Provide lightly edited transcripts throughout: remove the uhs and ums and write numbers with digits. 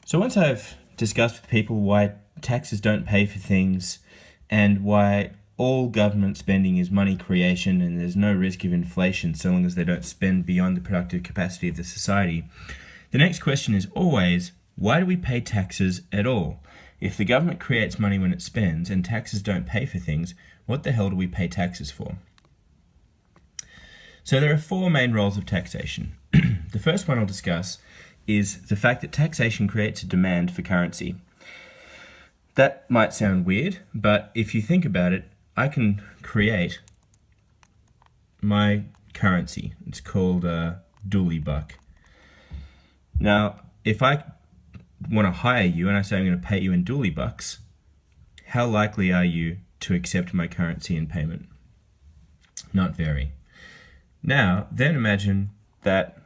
So once I've discussed with people why taxes don't pay for things and why all government spending is money creation and there's no risk of inflation so long as they don't spend beyond the productive capacity of the society, the next question is always, why do we pay taxes at all? If the government creates money when it spends and taxes don't pay for things, what the hell do we pay taxes for? So there are four main roles of taxation. The first one I'll discuss is the fact that taxation creates a demand for currency. That might sound weird, but if you think about it, I can create my currency. It's called a dooley buck. Now, if I want to hire you and I say I'm going to pay you in dooley bucks, how likely are you to accept my currency in payment? Not very. Now, then imagine that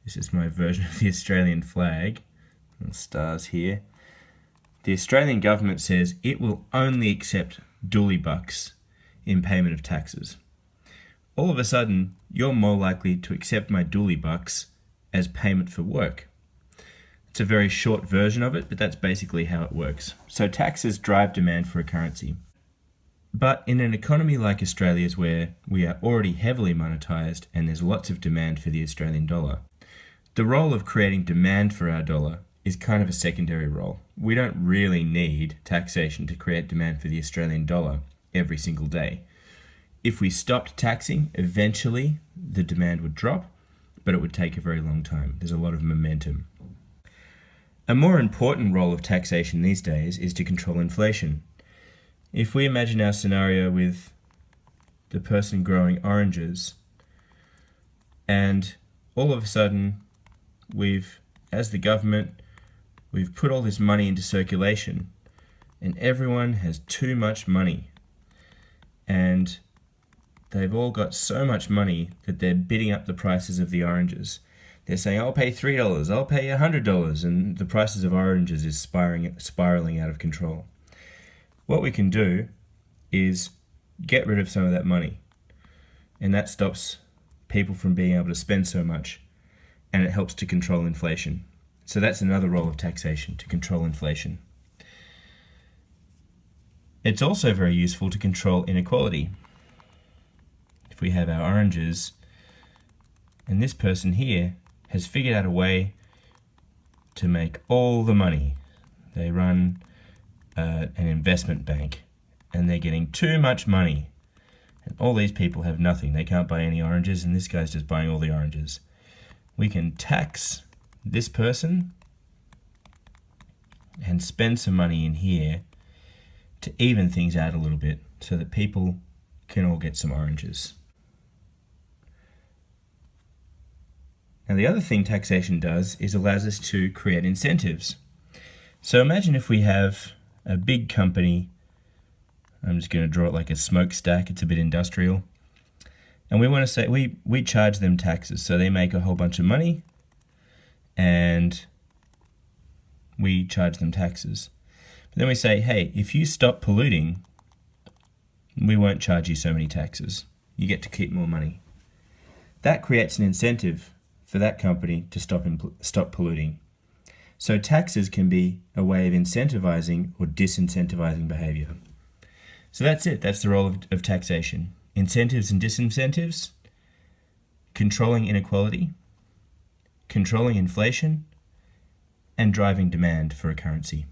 this is my version of the Australian flag. Little stars here. The Australian government says it will only accept dooley bucks in payment of taxes. All of a sudden, you're more likely to accept my dooley bucks as payment for work. It's a very short version of it, but that's basically how it works. So taxes drive demand for a currency. But in an economy like Australia's, where we are already heavily monetized and there's lots of demand for the Australian dollar, the role of creating demand for our dollar is kind of a secondary role. We don't really need taxation to create demand for the Australian dollar every single day. If we stopped taxing, eventually the demand would drop, but it would take a very long time. There's a lot of momentum. A more important role of taxation these days is to control inflation. If we imagine our scenario with the person growing oranges, and all of a sudden as the government, we've put all this money into circulation and everyone has too much money and they've all got so much money that they're bidding up the prices of the oranges. They're saying, I'll pay $3, I'll pay $100, and the prices of oranges is spiraling out of control. What we can do is get rid of some of that money, and that stops people from being able to spend so much, and it helps to control inflation. So that's another role of taxation, to control inflation. It's also very useful to control inequality. If we have our oranges, and this person here has figured out a way to make all the money. They run an investment bank, and they're getting too much money. And all these people have nothing. They can't buy any oranges, and this guy's just buying all the oranges. We can tax this person and spend some money in here to even things out a little bit so that people can all get some oranges. Now, the other thing taxation does is allows us to create incentives. So imagine if we have a big company. I'm just going to draw it like a smokestack. It's a bit industrial. And we want to say we charge them taxes. So they make a whole bunch of money and we charge them taxes. But then we say, hey, if you stop polluting, we won't charge you so many taxes. You get to keep more money. That creates an incentive for that company to stop polluting. So taxes can be a way of incentivizing or disincentivizing behavior. So that's it. That's the role of taxation. Incentives and disincentives, controlling inequality, controlling inflation, and driving demand for a currency.